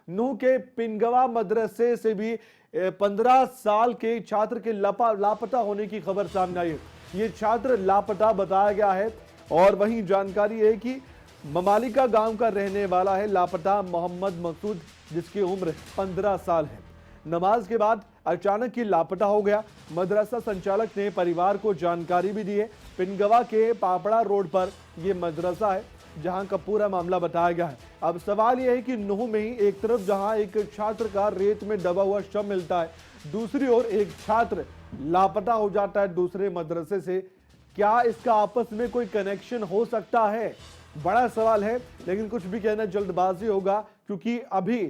नूह के पिनगवा मदरसे से भी 15 साल के छात्र के लापता होने की खबर सामने आई है। ये छात्र लापता बताया गया है और वहीं जानकारी है कि ममालिका गांव का रहने वाला है लापता मोहम्मद मकसूद, जिसकी उम्र 15 साल है। नमाज के बाद अचानक ही लापता हो गया। मदरसा संचालक ने परिवार को जानकारी भी दी है। पिनगवा के पापड़ा रोड पर यह मदरसा है जहां का पूरा मामला बताया गया है। अब सवाल यह है कि नूह में ही एक तरफ जहां एक छात्र का रेत में दबा हुआ शव मिलता है, दूसरी ओर एक छात्र लापता हो जाता है दूसरे मदरसे से। क्या इसका आपस में कोई कनेक्शन हो सकता है? बड़ा सवाल है, लेकिन कुछ भी कहना जल्दबाजी होगा क्योंकि अभी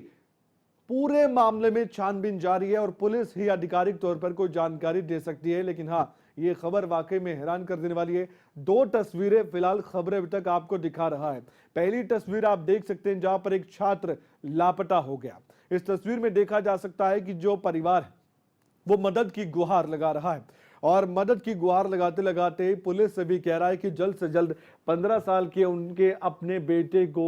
पूरे मामले में छानबीन जारी है और पुलिस ही आधिकारिक तौर पर कोई जानकारी दे सकती है। लेकिन हाँ, ये खबर वाकई में हैरान कर देने वाली है। 2 तस्वीरें फिलहाल खबरें अभी तक आपको दिखा रहा है। पहली तस्वीर आप देख सकते हैं जहां पर एक छात्र लापता हो गया। इस तस्वीर में देखा जा सकता है कि जो परिवार है वो मदद की गुहार लगा रहा है और मदद की गुहार लगाते लगाते पुलिस से भी कह रहा है कि जल्द से जल्द 15 साल के उनके अपने बेटे को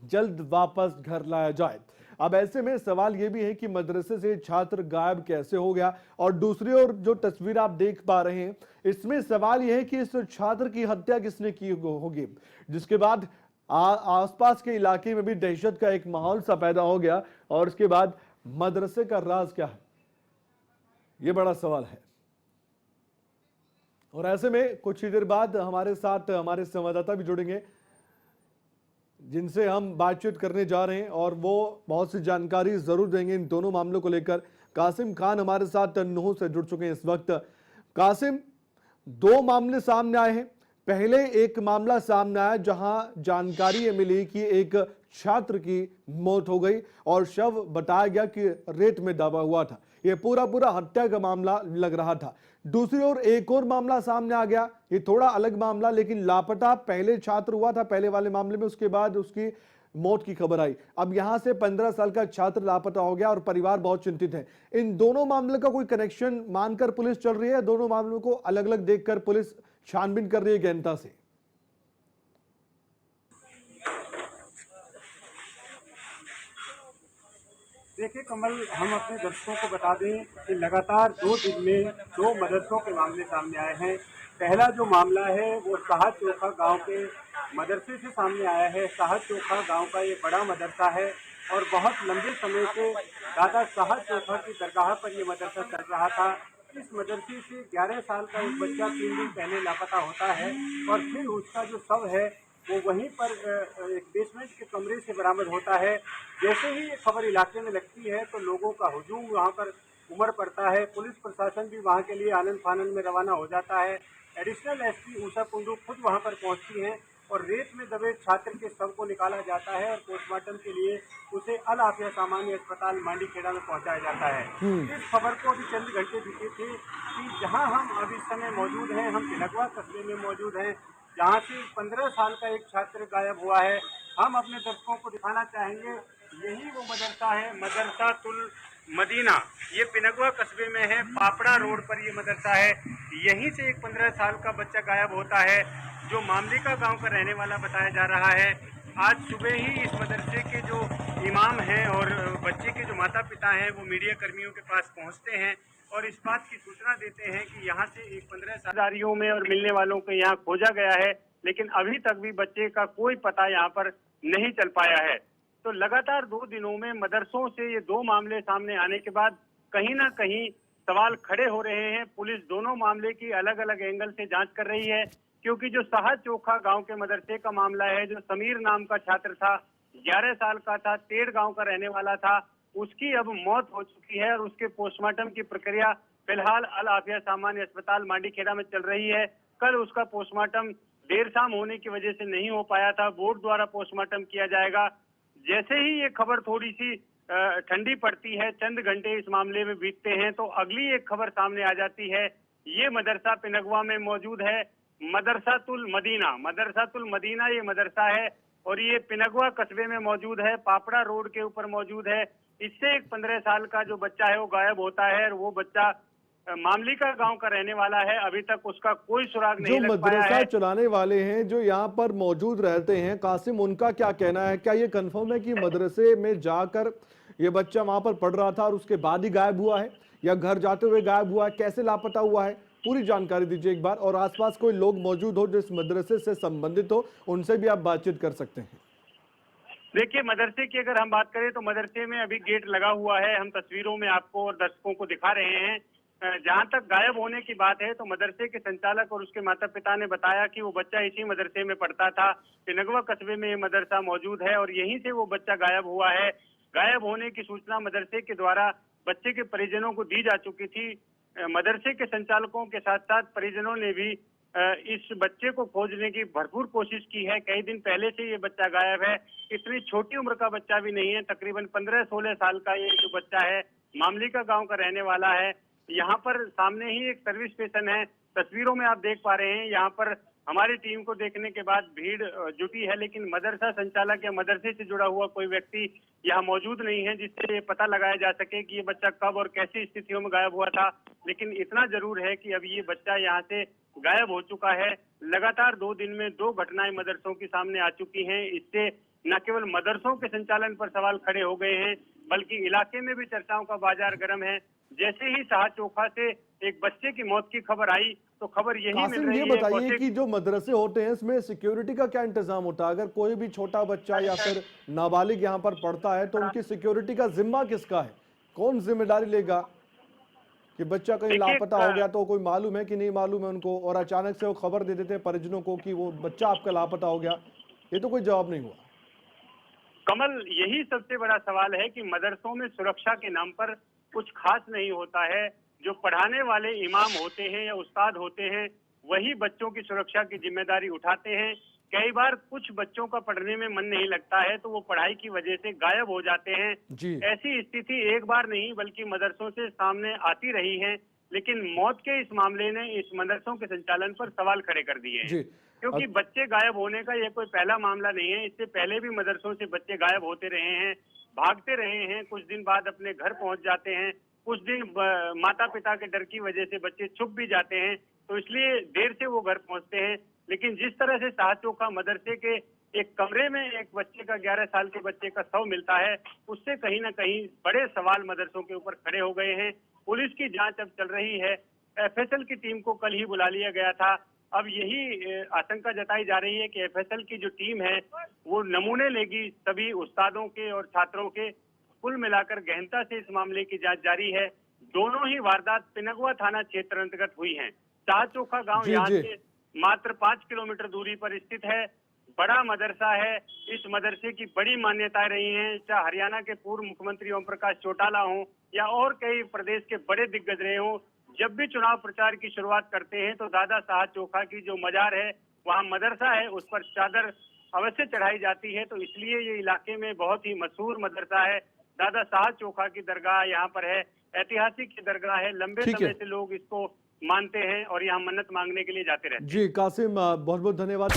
जल्द वापस घर लाया जाए। अब ऐसे में सवाल यह भी है कि मदरसे से छात्र गायब कैसे हो गया, और दूसरी ओर जो तस्वीर आप देख पा रहे हैं इसमें सवाल यह है कि इस छात्र की हत्या किसने की होगी, जिसके बाद आसपास के इलाके में भी दहशत का एक माहौल सा पैदा हो गया। और उसके बाद मदरसे का राज क्या है, यह बड़ा सवाल है। और ऐसे में कुछ ही देर बाद हमारे साथ हमारे संवाददाता भी जुड़ेंगे जिनसे हम बातचीत करने जा रहे हैं और वो बहुत सी जानकारी जरूर देंगे इन दोनों मामलों को लेकर। कासिम खान हमारे साथ नूह से जुड़ चुके हैं इस वक्त। कासिम, 2 मामले सामने आए हैं। पहले एक मामला सामने आया जहां जानकारी ये मिली कि एक छात्र की मौत हो गई और शव बताया गया कि रेत में दबा हुआ था। यह पूरा हत्या का मामला लग रहा था। दूसरी ओर एक और मामला सामने आ गया, ये थोड़ा अलग मामला, लेकिन लापता पहले छात्र हुआ था पहले वाले मामले में, उसके बाद उसकी मौत की खबर आई। अब यहां से 15 साल का छात्र लापता हो गया और परिवार बहुत चिंतित है। इन दोनों मामले का कोई कनेक्शन मानकर पुलिस चल रही है? दोनों मामलों को अलग अलग देखकर पुलिस छानबीन कर रही है गहनता से? देखिए कमल, हम अपने दर्शकों को बता दें कि लगातार 2 दिन में 2 मदरसों के मामले सामने आए हैं। पहला जो मामला है वो साहद चोखा गांव के मदरसे से सामने आया है। साहद चोखा गांव का ये बड़ा मदरसा है और बहुत लंबे समय से दादा साहद चोखा की दरगाह पर ये मदरसा चल रहा था। इस मदरसे से 11 साल का एक बच्चा 3 दिन पहले लापता होता है और फिर उसका जो शव है वो वहीं पर एक बेसमेंट के कमरे से बरामद होता है। जैसे ही ये खबर इलाके में लगती है तो लोगों का हुजूम वहाँ पर उमड़ पड़ता है। पुलिस प्रशासन भी वहाँ के लिए आनन फानन में रवाना हो जाता है। एडिशनल एसपी ऊषा कुंडू खुद वहाँ पर पहुँचती हैं और रेत में दबे छात्र के शव को निकाला जाता है और पोस्टमार्टम के लिए उसे अल आफिया सामान्य अस्पताल मांडीखेड़ा में पहुँचाया जाता है। इस खबर को अभी चंद घंटे बीते थे कि जहाँ हम अभी इस समय मौजूद हैं, हम पिनगवा कस्बे में मौजूद हैं, जहाँ से 15 साल का एक छात्र गायब हुआ है। हम अपने दर्शकों को दिखाना चाहेंगे, यही वो मदरसा है, मदरसा तुल मदीना। ये पिनगवा कस्बे में है, पापड़ा रोड पर ये मदरसा है। यहीं से एक 15 साल का बच्चा गायब होता है जो मामलिका गांव का रहने वाला बताया जा रहा है। आज सुबह ही इस मदरसे के जो इमाम हैं और बच्चे के जो माता पिता हैं वो मीडिया कर्मियों के पास पहुंचते हैं और इस बात की सूचना देते हैं कि यहाँ से एक 15 साझेदारियों में और मिलने वालों को यहाँ खोजा गया है, लेकिन अभी तक भी बच्चे का कोई पता यहाँ पर नहीं चल पाया है। तो लगातार 2 दिनों में मदरसों से ये 2 मामले सामने आने के बाद कहीं ना कहीं सवाल खड़े हो रहे हैं। पुलिस दोनों मामले की अलग अलग एंगल से जांच कर रही है, क्योंकि जो साहद चोखा गांव के मदरसे का मामला है, जो समीर नाम का छात्र था, 11 साल का था, टेढ़ गांव का रहने वाला था, उसकी अब मौत हो चुकी है और उसके पोस्टमार्टम की प्रक्रिया फिलहाल अल आफिया सामान्य अस्पताल मांडीखेड़ा में चल रही है। कल उसका पोस्टमार्टम देर शाम होने की वजह से नहीं हो पाया था, बोर्ड द्वारा पोस्टमार्टम किया जाएगा। जैसे ही ये खबर थोड़ी सी ठंडी पड़ती है, चंद घंटे इस मामले में बीतते हैं, तो अगली एक खबर सामने आ जाती है। ये मदरसा पिनगवा में मौजूद है, मदरसातुल मदीना। मदरसातुल मदीना ये मदरसा है और ये पिनगवा कस्बे में मौजूद है, पापड़ा रोड के ऊपर मौजूद है। इससे एक 15 साल का जो बच्चा है वो गायब होता है और वो बच्चा मामलिका गांव का रहने वाला है। अभी तक उसका कोई सुराग नहीं लग पाया है। मदरसा चलाने वाले हैं जो यहाँ पर मौजूद रहते हैं, कासिम, उनका क्या कहना है? क्या ये कंफर्म है कि मदरसे में जाकर ये बच्चा वहां पर पढ़ रहा था और उसके बाद ही गायब हुआ है या घर जाते हुए गायब हुआ है, कैसे लापता हुआ है, पूरी जानकारी दीजिए एक बार। और आसपास कोई लोग मौजूद हो जो इस मदरसे से संबंधित हो, उनसे भी आप बातचीत कर सकते हैं। देखिए, मदरसे की अगर हम बात करें तो मदरसे में अभी गेट लगा हुआ है। हम तस्वीरों में आपको और दर्शकों को दिखा रहे हैं। जहां तक गायब होने की बात है तो मदरसे के संचालक और उसके माता पिता ने बताया कि वो बच्चा इसी मदरसे में पढ़ता था। पिनगवा कस्बे में ये मदरसा मौजूद है और यहीं से वो बच्चा गायब हुआ है। गायब होने की सूचना मदरसे के द्वारा बच्चे के परिजनों को दी जा चुकी थी। मदरसे के संचालकों के साथ साथ परिजनों ने भी इस बच्चे को खोजने की भरपूर कोशिश की है। कई दिन पहले से ये बच्चा गायब है। इतनी छोटी उम्र का बच्चा भी नहीं है, तकरीबन 15-16 साल का ये जो बच्चा है, मामली का गांव का रहने वाला है। यहाँ पर सामने ही एक सर्विस स्टेशन है, तस्वीरों में आप देख पा रहे हैं। यहाँ पर हमारी टीम को देखने के बाद भीड़ जुटी है, लेकिन मदरसा संचालक या मदरसे से जुड़ा हुआ कोई व्यक्ति यहाँ मौजूद नहीं है जिससे ये पता लगाया जा सके कि ये बच्चा कब और कैसी स्थितियों में गायब हुआ था। लेकिन इतना जरूर है कि अब ये बच्चा यहाँ से गायब हो चुका है। लगातार 2 दिन में 2 घटनाएं मदरसों के सामने आ चुकी हैं। इससे न केवल मदरसों के संचालन पर सवाल खड़े हो गए हैं, बल्कि इलाके में भी चर्चाओं का बाजार गर्म है। जैसे ही साहा चोखा से एक बच्चे की मौत की खबर आई तो खबर यही मिल कासिम, रही ये है बताइए कि जो मदरसे होते हैं इसमें सिक्योरिटी का क्या इंतजाम होता है? अगर कोई भी छोटा बच्चा या फिर नाबालिग यहाँ पर पढ़ता है तो उनकी सिक्योरिटी का जिम्मा किसका है? कौन जिम्मेदारी लेगा कि बच्चा कहीं देखिए, लापता हो गया तो कोई मालूम है कि नहीं मालूम है उनको, और अचानक से वो खबर दे देते हैं परिजनों को कि वो बच्चा आपका लापता हो गया, ये तो कोई जवाब नहीं हुआ। कमल, यही सबसे बड़ा सवाल है कि मदरसों में सुरक्षा के नाम पर कुछ खास नहीं होता है। जो पढ़ाने वाले इमाम होते हैं या उस्ताद होते हैं, वही बच्चों की सुरक्षा की जिम्मेदारी उठाते हैं। कई बार कुछ बच्चों का पढ़ने में मन नहीं लगता है तो वो पढ़ाई की वजह से गायब हो जाते हैं। जी ऐसी स्थिति एक बार नहीं बल्कि मदरसों से सामने आती रही है, लेकिन मौत के इस मामले ने इस मदरसों के संचालन पर सवाल खड़े कर दिए हैं। जी क्योंकि बच्चे गायब होने का यह कोई पहला मामला नहीं है। इससे पहले भी मदरसों से बच्चे गायब होते रहे हैं, भागते रहे हैं, कुछ दिन बाद अपने घर पहुंच जाते हैं, कुछ दिन माता पिता के डर की वजह से बच्चे छुप भी जाते हैं, तो इसलिए देर से वो घर पहुंचते हैं। लेकिन जिस तरह से साहा चोखा मदरसे के एक कमरे में एक बच्चे का 11 साल के बच्चे का शव मिलता है, उससे कहीं ना कहीं बड़े सवाल मदरसों के ऊपर खड़े हो गए हैं। पुलिस की जांच अब चल रही है। एफएसएल की टीम को कल ही बुला लिया गया था। अब यही आशंका जताई जा रही है कि एफएसएल की जो टीम है वो नमूने लेगी सभी उस्तादों के और छात्रों के। कुल मिलाकर गहनता से इस मामले की जांच जारी है। दोनों ही वारदात पिनगवा थाना क्षेत्र अंतर्गत हुई हैं। साहा चोखा गांव जी यहाँ जी से मात्र 5 किलोमीटर दूरी पर स्थित है। बड़ा मदरसा है। इस मदरसे की बड़ी मान्यताएं रही हैं। चाहे हरियाणा के पूर्व मुख्यमंत्री ओम प्रकाश चौटाला हों या और कई प्रदेश के बड़े दिग्गज रहे हों, जब भी चुनाव प्रचार की शुरुआत करते हैं तो दादा साहा चोखा की जो मजार है, वहाँ मदरसा है, उस पर चादर अवश्य चढ़ाई जाती है। तो इसलिए ये इलाके में बहुत ही मशहूर मदरसा है। दादा साहा चोखा की दरगाह यहाँ पर है, ऐतिहासिक की दरगाह है। लंबे ठीक समय है से लोग इसको मानते हैं और यहाँ मन्नत मांगने के लिए जाते रहते हैं। जी कासिम, बहुत बहुत धन्यवाद।